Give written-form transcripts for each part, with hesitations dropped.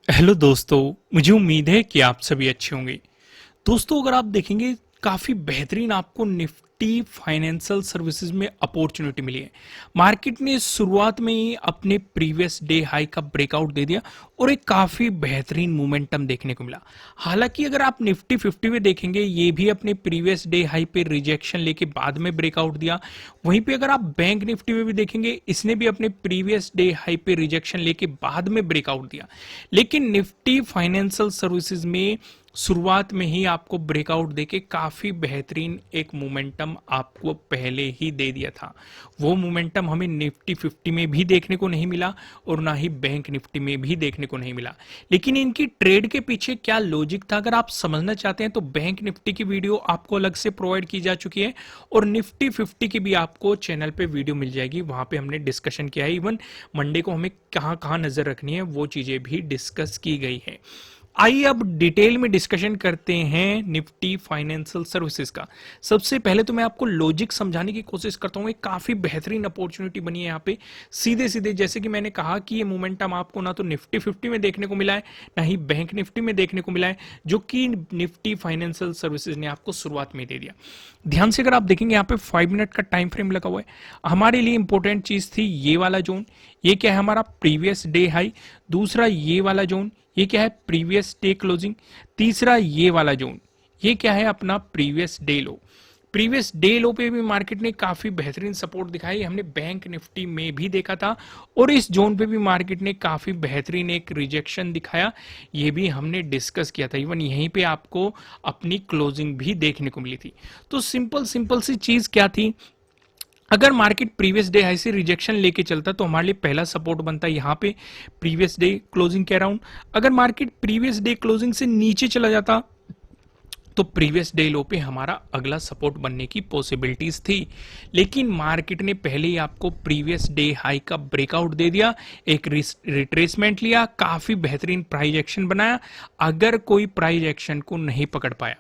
Hello दोस्तों। मुझे उम्मीद है कि आप सभी अच्छे होंगे। दोस्तों, अगर आप देखेंगे काफ़ी बेहतरीन आपको निफ्टी फाइनेंशियल सर्विसेज में अपॉर्चुनिटी मिली है। मार्केट ने शुरुआत में ही अपने प्रीवियस डे हाई का ब्रेकआउट दे दिया और एक काफ़ी बेहतरीन मोमेंटम देखने को मिला। हालांकि अगर आप निफ्टी 50 में देखेंगे, ये भी अपने प्रीवियस डे हाई पे रिजेक्शन लेके बाद में ब्रेकआउट दिया। वहीं पे अगर आप बैंक निफ्टी में भी देखेंगे, इसने भी अपने प्रीवियस डे हाई पे रिजेक्शन लेके बाद में ब्रेकआउट दिया। लेकिन निफ्टी फाइनेंशियल सर्विसेज में शुरुआत में ही आपको ब्रेकआउट देके काफी बेहतरीन एक मोमेंटम आपको पहले ही दे दिया था। वो मोमेंटम हमें निफ्टी 50 में भी देखने को नहीं मिला और ना ही बैंक निफ्टी में भी देखने को नहीं मिला। लेकिन इनकी ट्रेड के पीछे क्या लॉजिक था, अगर आप समझना चाहते हैं तो बैंक निफ्टी की वीडियो आपको अलग से प्रोवाइड की जा चुकी है और निफ्टी 50 की भी आपको चैनल पे वीडियो मिल जाएगी। वहां पे हमने डिस्कशन किया है, इवन मंडे को हमें कहां कहां नजर रखनी है वो चीजें भी डिस्कस की गई है। आइए अब डिटेल में डिस्कशन करते हैं निफ्टी फाइनेंशियल सर्विसेज का। सबसे पहले तो मैं आपको लॉजिक समझाने की कोशिश करता हूं। एक काफी बेहतरीन अपॉर्चुनिटी बनी है यहाँ पे। सीधे सीधे जैसे कि मैंने कहा कि ये मोमेंटम आपको ना तो निफ्टी 50 में देखने को मिला है, ना ही बैंक निफ्टी में देखने को मिला है, जो कि निफ्टी फाइनेंशियल सर्विसेज ने आपको शुरुआत में दे दिया। ध्यान से अगर आप देखेंगे, यहाँ पे 5 मिनट का टाइम फ्रेम लगा हुआ है। हमारे लिए इंपॉर्टेंट चीज थी ये वाला जोन। ये क्या है? हमारा प्रीवियस डे हाई। दूसरा ये वाला जोन, ये क्या है? Previous day closing. तीसरा ये वाला जोन, ये क्या है? अपना प्रीवियस डे लो। प्रीवियस डे लो पे भी मार्केट ने काफी बेहतरीन सपोर्ट दिखाई, हमने बैंक निफ्टी में भी देखा था। और इस जोन पे भी मार्केट ने काफी बेहतरीन एक रिजेक्शन दिखाया, ये भी हमने डिस्कस किया था। इवन यहीं पे आपको अपनी क्लोजिंग भी देखने को मिली थी। तो सिंपल सिंपल सी चीज क्या थी, अगर मार्केट प्रीवियस डे हाई से रिजेक्शन लेके चलता तो हमारे लिए पहला सपोर्ट बनता है यहां पे प्रीवियस डे क्लोजिंग के अराउंड। अगर मार्केट प्रीवियस डे क्लोजिंग से नीचे चला जाता तो प्रीवियस डे लो पे हमारा अगला सपोर्ट बनने की पॉसिबिलिटीज थी। लेकिन मार्केट ने पहले ही आपको प्रीवियस डे हाई का ब्रेकआउट दे दिया, एक रिट्रेसमेंट लिया, काफी बेहतरीन प्राइस एक्शन बनाया। अगर कोई प्राइस एक्शन को नहीं पकड़ पाया,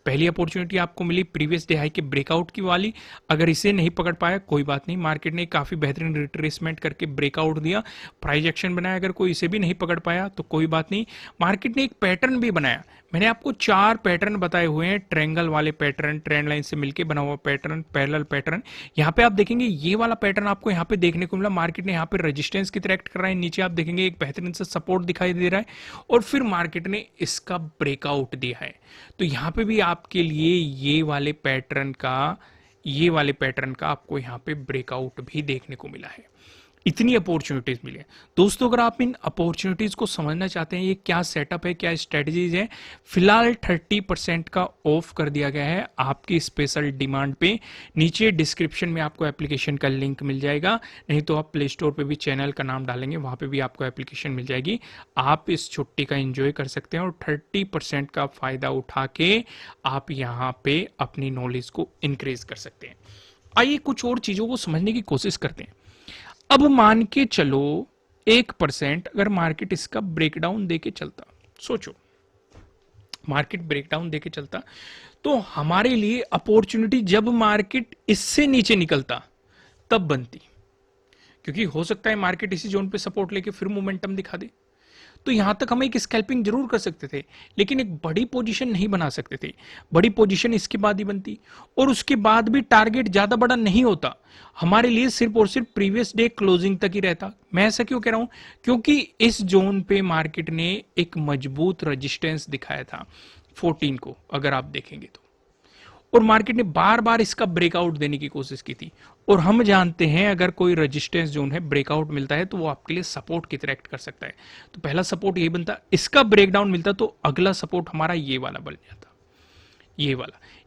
पहली अपॉर्चुनिटी आपको मिली प्रीवियस डे हाई के ब्रेकआउट की वाली, अगर इसे नहीं पकड़ पाया कोई बात नहीं, मार्केट ने काफी बेहतरीन रिट्रेसमेंट करके ब्रेकआउट दिया, प्राइस एक्शन बनाया। अगर कोई इसे भी नहीं पकड़ पाया तो कोई बात नहीं, मार्केट ने एक पैटर्न भी बनाया। मैंने आपको 4 पैटर्न बताए हुए हैं, ट्रायंगल वाले पैटर्न, ट्रेंड लाइन से मिलकर बना हुआ पैटर्न, पैरेलल पैटर्न। यहाँ पे आप देखेंगे ये वाला पैटर्न आपको यहाँ पे देखने को मिला। मार्केट ने यहाँ पे रेजिस्टेंस की तरह एक्ट कर रहा है, नीचे आप देखेंगे एक बेहतरीन से सपोर्ट दिखाई दे रहा है और फिर मार्केट ने इसका ब्रेकआउट दिया है। तो यहाँ पे भी आपके लिए ये वाले पैटर्न का आपको यहाँ पे ब्रेकआउट भी देखने को मिला है। इतनी अपॉर्चुनिटीज मिली है। दोस्तों, अगर आप इन अपॉर्चुनिटीज को समझना चाहते हैं ये क्या सेटअप है, क्या स्ट्रेटजीज है, फिलहाल 30% का ऑफ कर दिया गया है आपकी स्पेशल डिमांड पे। नीचे डिस्क्रिप्शन में आपको एप्लीकेशन का लिंक मिल जाएगा, नहीं तो आप प्ले स्टोर पे भी चैनल का नाम डालेंगे, वहां पे भी आपको एप्लीकेशन मिल जाएगी। आप इस छुट्टी का एंजॉय कर सकते हैं और 30% का फायदा उठा के आप यहाँ पे अपनी नॉलेज को इंक्रीज कर सकते हैं। आइए कुछ और चीजों को समझने की कोशिश करते हैं। अब मान के चलो 1% अगर मार्केट इसका ब्रेकडाउन देके चलता, सोचो मार्केट ब्रेकडाउन देके चलता तो हमारे लिए अपॉर्चुनिटी जब मार्केट इससे नीचे निकलता तब बनती, क्योंकि हो सकता है मार्केट इसी जोन पे सपोर्ट लेके फिर मोमेंटम दिखा दे। तो यहां तक हम एक स्कैल्पिंग जरूर कर सकते थे, लेकिन एक बड़ी पोजीशन नहीं बना सकते थे। बड़ी पोजीशन इसके बाद ही बनती और उसके बाद भी टारगेट ज्यादा बड़ा नहीं होता, हमारे लिए सिर्फ और सिर्फ प्रीवियस डे क्लोजिंग तक ही रहता। मैं ऐसा क्यों कह रहा हूं? क्योंकि इस जोन पे मार्केट ने एक मजबूत रेजिस्टेंस दिखाया था 14 को, अगर आप देखेंगे तो, और मार्केट ने बार बार इसका ब्रेकआउट देने की कोशिश की थी। और हम जानते हैं अगर कोई रेजिस्टेंस जोन है, ब्रेकआउट मिलता है तो वो आपके लिए सपोर्ट की तरह एक्ट कर सकता है। तो पहला सपोर्ट ये बनता, इसका ब्रेकडाउन मिलता तो अगला सपोर्ट हमारा ये वाला बन जाता।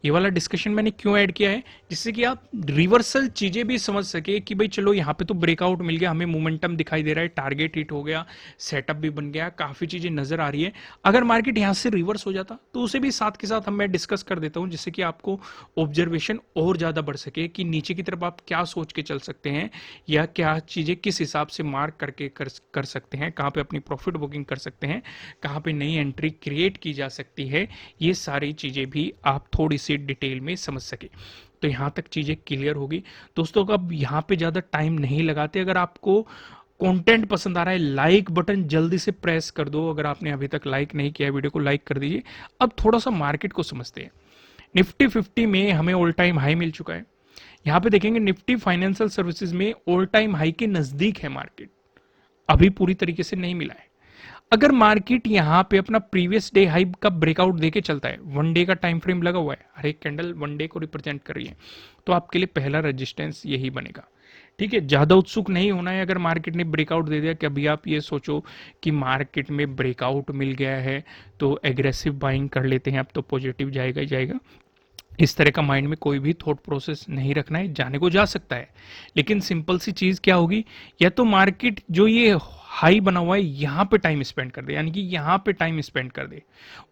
ये वाला डिस्कशन मैंने क्यों ऐड किया है, जिससे कि आप रिवर्सल चीजें भी समझ सके कि भाई चलो यहाँ पे तो ब्रेकआउट मिल गया, हमें मोमेंटम दिखाई दे रहा है, टारगेट हिट हो गया, सेटअप भी बन गया, काफी चीजें नजर आ रही है। अगर मार्केट यहाँ से रिवर्स हो जाता तो उसे भी साथ के साथ मैं डिस्कस कर देता हूँ, जिससे कि आपको ऑब्जर्वेशन और ज्यादा बढ़ सके कि नीचे की तरफ आप क्या सोच के चल सकते हैं या क्या चीजें किस हिसाब से मार्क करके कर सकते हैं, कहाँ पे अपनी प्रॉफिट बुकिंग कर सकते हैं, कहाँ पे नई एंट्री क्रिएट की जा सकती है। ये सारी चीजें भी आप थोड़ी सी डिटेल में समझ सके तो यहां तक चीजें क्लियर होगी। दोस्तों, अब यहां पे ज्यादा टाइम नहीं लगाते। अगर आपको कंटेंट पसंद आ रहा है, लाइक बटन जल्दी से प्रेस कर दो। अगर आपने अभी तक लाइक नहीं किया वीडियो को लाइक कर दीजिए। अब थोड़ा सा मार्केट को समझते हैं। निफ्टी 50 में हमें ऑल टाइम हाई मिल चुका है। यहां पे देखेंगे निफ्टी फाइनेंशियल सर्विसेज में ऑल टाइम हाई के नजदीक है मार्केट, अभी पूरी तरीके से नहीं मिला है। अगर मार्केट यहां पे अपना प्रीवियस डे हाई का ब्रेकआउट देके चलता है, वन डे का टाइम फ्रेम लगा हुआ है, हर एक कैंडल वन डे को रिप्रेजेंट कर रही है, तो आपके लिए पहला रेजिस्टेंस यही बनेगा। ठीक है, ज्यादा उत्सुक नहीं होना है। अगर मार्केट ने ब्रेकआउट दे दिया कि अभी आप ये सोचो कि मार्केट में ब्रेकआउट मिल गया है तो एग्रेसिव बाइंग कर लेते हैं, अब तो पॉजिटिव जाएगा ही जाएगा, इस तरह का माइंड में कोई भी थॉट प्रोसेस नहीं रखना है। जाने को जा सकता है, लेकिन सिंपल सी चीज क्या होगी, या तो मार्केट जो ये हाई बना हुआ है यहां पे टाइम स्पेंड कर दे, यानी कि यहां पे टाइम स्पेंड कर दे,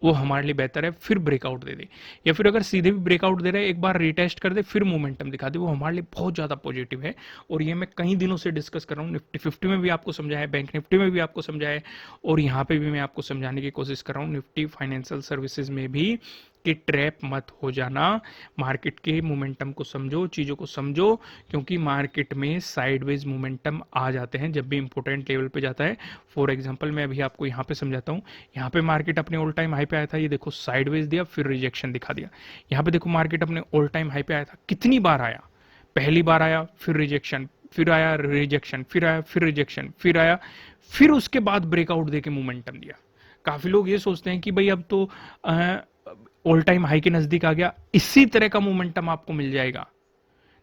वो हमारे लिए बेहतर है, फिर ब्रेकआउट दे दे। या फिर अगर सीधे भी ब्रेकआउट दे रहा है, एक बार रिटेस्ट कर दे, फिर मोमेंटम दिखा दे, वो हमारे लिए बहुत ज्यादा पॉजिटिव है। और ये मैं कई दिनों से डिस्कस कर रहा हूँ, निफ्टी 50 में भी आपको समझाया है, बैंक निफ्टी में भी आपको समझाया है, और यहाँ पे भी मैं आपको समझाने की कोशिश कर रहा हूँ निफ्टी फाइनेंशियल सर्विसेज में भी, कि ट्रैप मत हो जाना। मार्केट के मोमेंटम को समझो, चीजों को समझो, क्योंकि मार्केट में साइडवेज मोमेंटम आ जाते हैं जब भी इंपॉर्टेंट लेवल पे जाता है। फॉर एग्जांपल मैं अभी आपको यहाँ पे समझाता हूँ। यहाँ पे मार्केट अपने ऑल टाइम हाई पे आया था, ये देखो साइडवेज दिया, फिर रिजेक्शन दिखा दिया। यहाँ पे देखो मार्केट अपने ऑल टाइम हाई पे आया था, कितनी बार आया, पहली बार आया, फिर रिजेक्शन, फिर आया रिजेक्शन, फिर आया, फिर रिजेक्शन, फिर आया, फिर उसके बाद ब्रेकआउट देके मोमेंटम दिया। काफी लोग ये सोचते हैं कि भाई अब तो ऑल टाइम हाई के नजदीक आ गया, इसी तरह का मोमेंटम आपको मिल जाएगा।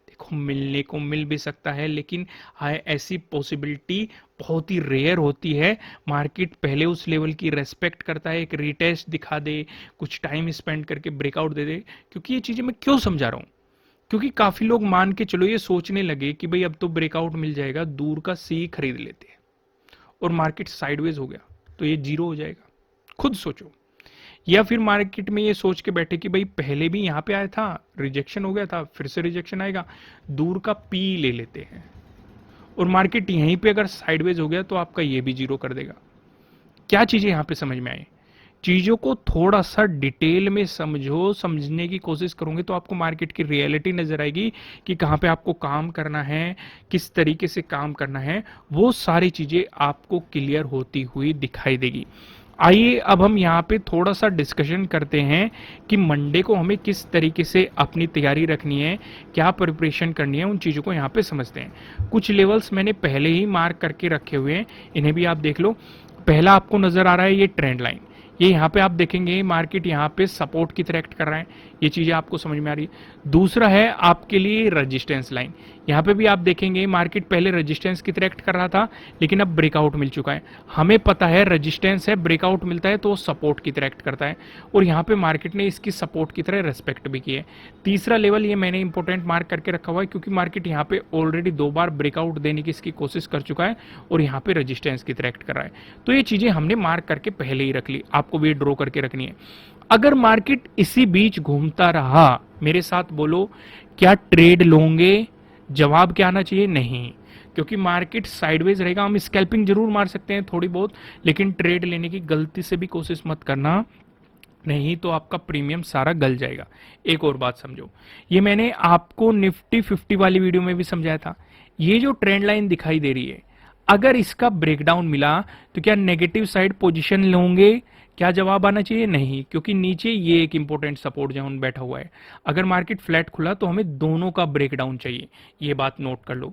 देखो मिलने को मिल भी सकता है, लेकिन ऐसी पॉसिबिलिटी बहुत ही रेयर होती है। मार्केट पहले उस लेवल की रेस्पेक्ट करता है, एक रिटेस्ट दिखा दे, कुछ टाइम स्पेंड करके ब्रेकआउट दे दे। क्योंकि ये चीजें मैं क्यों समझा रहा हूं, क्योंकि काफी लोग मान के चलो ये सोचने लगे कि भाई अब तो ब्रेकआउट मिल जाएगा, दूर का सी खरीद लेते हैं, और मार्केट साइडवेज हो गया तो ये जीरो हो जाएगा। खुद सोचो। या फिर मार्केट में ये सोच के बैठे कि भाई पहले भी यहां पे आया था, रिजेक्शन हो गया था, फिर से रिजेक्शन आएगा, दूर का पी ले लेते हैं, और मार्केट यहीं पे अगर साइडवेज हो गया तो आपका ये भी जीरो कर देगा। क्या चीजें यहां पे समझ में आई, चीजों को थोड़ा सा डिटेल में समझो, समझने की कोशिश करोगे तो आपको मार्केट की रियलिटी नजर आएगी कि कहां पे आपको काम करना है, किस तरीके से काम करना है, वो सारी चीजें आपको क्लियर होती हुई दिखाई देगी। आइए अब हम यहाँ पे थोड़ा सा डिस्कशन करते हैं कि मंडे को हमें किस तरीके से अपनी तैयारी रखनी है, क्या प्रिपरेशन करनी है, उन चीज़ों को यहाँ पे समझते हैं। कुछ लेवल्स मैंने पहले ही मार्क करके रखे हुए हैं, इन्हें भी आप देख लो। पहला आपको नजर आ रहा है ये ट्रेंड लाइन, ये यहाँ पे आप देखेंगे मार्केट यहाँ पे सपोर्ट की तरह एक्ट कर रहा है, ये चीजें आपको समझ में आ रही है। दूसरा है आपके लिए रेजिस्टेंस लाइन, यहाँ पे भी आप देखेंगे मार्केट पहले रेजिस्टेंस की तरह एक्ट कर रहा था, लेकिन अब ब्रेकआउट मिल चुका है। हमें पता है रेजिस्टेंस है, ब्रेकआउट मिलता है तो सपोर्ट की तरह एक्ट करता है, और यहाँ पे मार्केट ने इसकी सपोर्ट की तरह रेस्पेक्ट भी की है। तीसरा लेवल ये मैंने इंपॉर्टेंट मार्क करके रखा हुआ है, क्योंकि मार्केट यहाँ पे ऑलरेडी 2 बार ब्रेकआउट देने की इसकी कोशिश कर चुका है, और यहाँ पे रेजिस्टेंस की तरह एक्ट कर रहा है। तो ये चीजें हमने मार्क करके पहले ही रख ली, आपको भी ड्रॉ करके रखनी है। अगर मार्केट इसी बीच घूमता रहा, मेरे साथ बोलो, क्या ट्रेड लोगे? जवाब क्या आना चाहिए? नहीं, क्योंकि मार्केट साइडवेज रहेगा। हम स्कैल्पिंग जरूर मार सकते हैं थोड़ी बहुत, लेकिन ट्रेड लेने की गलती से भी कोशिश मत करना, नहीं तो आपका प्रीमियम सारा गल जाएगा। एक और बात समझो, ये मैंने आपको निफ्टी 50 वाली वीडियो में भी समझाया था। ये जो ट्रेंड लाइन दिखाई दे रही है, अगर इसका ब्रेकडाउन मिला तो क्या नेगेटिव साइड पोजीशन लोगे? क्या जवाब आना चाहिए? नहीं, क्योंकि नीचे ये एक इंपॉर्टेंट सपोर्ट जोन बैठा हुआ है। अगर मार्केट फ्लैट खुला तो हमें दोनों का ब्रेकडाउन चाहिए, ये बात नोट कर लो।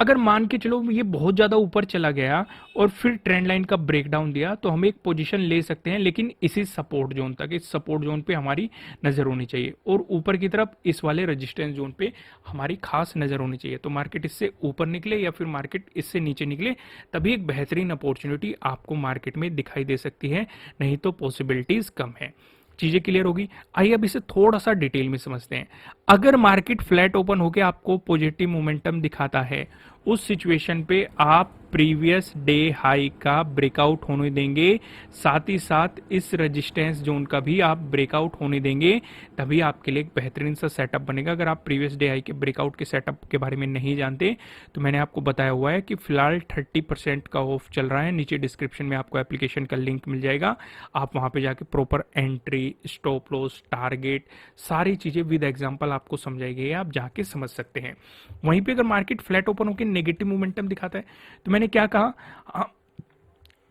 अगर मान के चलो ये बहुत ज्यादा ऊपर चला गया और फिर ट्रेंड लाइन का ब्रेकडाउन दिया, तो हम एक पोजीशन ले सकते हैं, लेकिन इसी सपोर्ट जोन तक, इस सपोर्ट जोन पे हमारी नजर होनी चाहिए, और ऊपर की तरफ इस वाले रेजिस्टेंस जोन पे हमारी खास नजर होनी चाहिए। तो मार्केट इससे ऊपर निकले या फिर मार्केट इससे नीचे निकले, तभी एक बेहतरीन अपॉर्चुनिटी आपको मार्केट में दिखाई दे सकती है, नहीं तो पॉसिबिलिटीज कम है। चीजें क्लियर होगी। आइए अब इसे थोड़ा सा डिटेल में समझते हैं। अगर मार्केट फ्लैट ओपन होकर आपको पॉजिटिव मोमेंटम दिखाता है, उस सिचुएशन पे आप प्रीवियस डे हाई का ब्रेकआउट होने देंगे, साथ ही साथ इस रेजिस्टेंस जोन का भी आप ब्रेकआउट होने देंगे, तभी आपके लिए एक बेहतरीन सा सेटअप बनेगा। अगर आप प्रीवियस डे हाई के ब्रेकआउट के सेटअप के बारे में नहीं जानते, तो मैंने आपको बताया हुआ है कि फिलहाल 30% का ऑफ चल रहा है। नीचे डिस्क्रिप्शन में आपको एप्लीकेशन का लिंक मिल जाएगा, आप वहां पे जाके proper entry, stop loss, target, सारी चीजें विद एग्जांपल आपको समझाई गई है, आप जाके समझ सकते हैं। वहीं पे अगर मार्केट फ्लैट ओपन होकर नेगेटिव मोमेंटम दिखाता है, तो मैंने मैंने क्या कहा,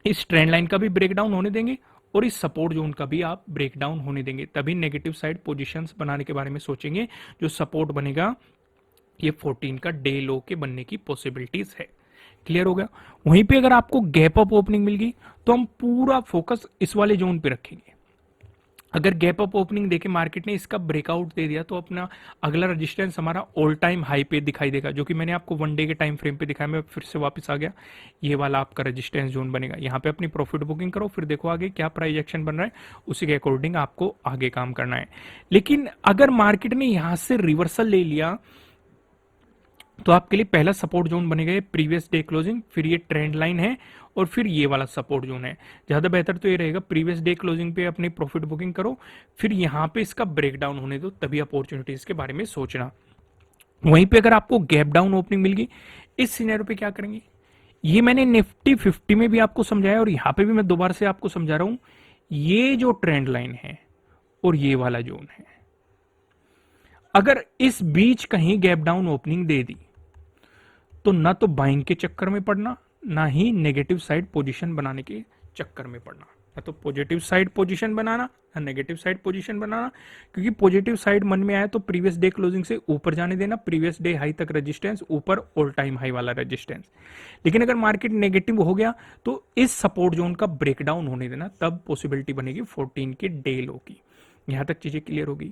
इस ट्रेंड लाइन का भी ब्रेकडाउन होने देंगे और इस सपोर्ट जोन का भी आप ब्रेकडाउन होने देंगे, तभी नेगेटिव साइड पोजीशंस बनाने के बारे में सोचेंगे। जो सपोर्ट बनेगा ये 14 का डे लो के बनने की पॉसिबिलिटीज है। क्लियर हो गया। वहीं पे अगर आपको गैप अप ओपनिंग मिल गई तो हम पूरा फोकस इस वाले जोन पे रखेंगे। अगर गैप अप ओपनिंग देके मार्केट ने इसका ब्रेकआउट दे दिया तो अपना अगला रेजिस्टेंस हमारा ऑल टाइम हाई पे दिखाई देगा, जो कि मैंने आपको 1 डे के टाइम फ्रेम पे दिखाया। मैं फिर से वापस आ गया, ये वाला आपका रेजिस्टेंस जोन बनेगा। यहाँ पे अपनी प्रॉफिट बुकिंग करो, फिर देखो आगे क्या प्राइस एक्शन बन रहा है, उसी के अकॉर्डिंग आपको आगे काम करना है। लेकिन अगर मार्केट ने यहां से रिवर्सल ले लिया तो आपके लिए पहला सपोर्ट जोन बनेगा ये प्रीवियस डे क्लोजिंग, फिर ये ट्रेंड लाइन है और फिर ये वाला सपोर्ट जोन है। ज्यादा बेहतर तो ये रहेगा प्रीवियस डे क्लोजिंग पे अपनी प्रॉफिट बुकिंग करो, फिर यहां पे इसका ब्रेकडाउन होने दो, तभी अपॉर्चुनिटीज के बारे में सोचना। वहीं पे अगर आपको गैप डाउन ओपनिंग मिल गई, इस सिनेरियो पे क्या करेंगे, ये मैंने निफ्टी 50 में भी आपको समझाया और यहां पे भी मैं दोबारा से आपको समझा रहा हूं। ये जो ट्रेंड लाइन है और ये वाला जोन है, अगर इस बीच कहीं गैप डाउन ओपनिंग दे दी तो ना तो बाइंग के चक्कर में पड़ना, ना ही नेगेटिव साइड पोजीशन बनाने के चक्कर में पड़ना। ना तो पॉजिटिव साइड पोजीशन बनाना, ना नेगेटिव साइड पोजीशन बनाना। क्योंकि पॉजिटिव साइड मन में आया तो प्रीवियस डे क्लोजिंग से ऊपर जाने देना, प्रीवियस डे हाई तक रेजिस्टेंस, ऊपर ऑल टाइम हाई वाला रेजिस्टेंस। लेकिन अगर मार्केट नेगेटिव हो गया तो इस सपोर्ट जोन का ब्रेकडाउन होने देना, तब पॉसिबिलिटी बनेगी 14 के डे लो की। यहां तक चीजें क्लियर होगी।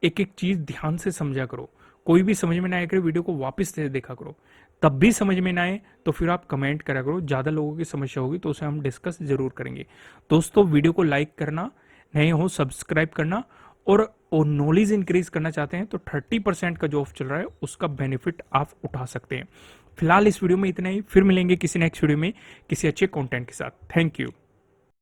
एक एक चीज ध्यान से समझा करो, कोई भी समझ में ना आए करो वीडियो को वापस से देखा करो, तब भी समझ में ना आए तो फिर आप कमेंट करा करो। ज्यादा लोगों की समस्या होगी तो उसे हम डिस्कस जरूर करेंगे। दोस्तों वीडियो को लाइक करना, नए हो सब्सक्राइब करना, और नॉलेज इंक्रीज करना चाहते हैं तो 30% का जो ऑफ चल रहा है उसका बेनिफिट आप उठा सकते हैं। फिलहाल इस वीडियो में इतना ही, फिर मिलेंगे किसी नेक्स्ट वीडियो में किसी अच्छे कंटेंट के साथ। Thank you.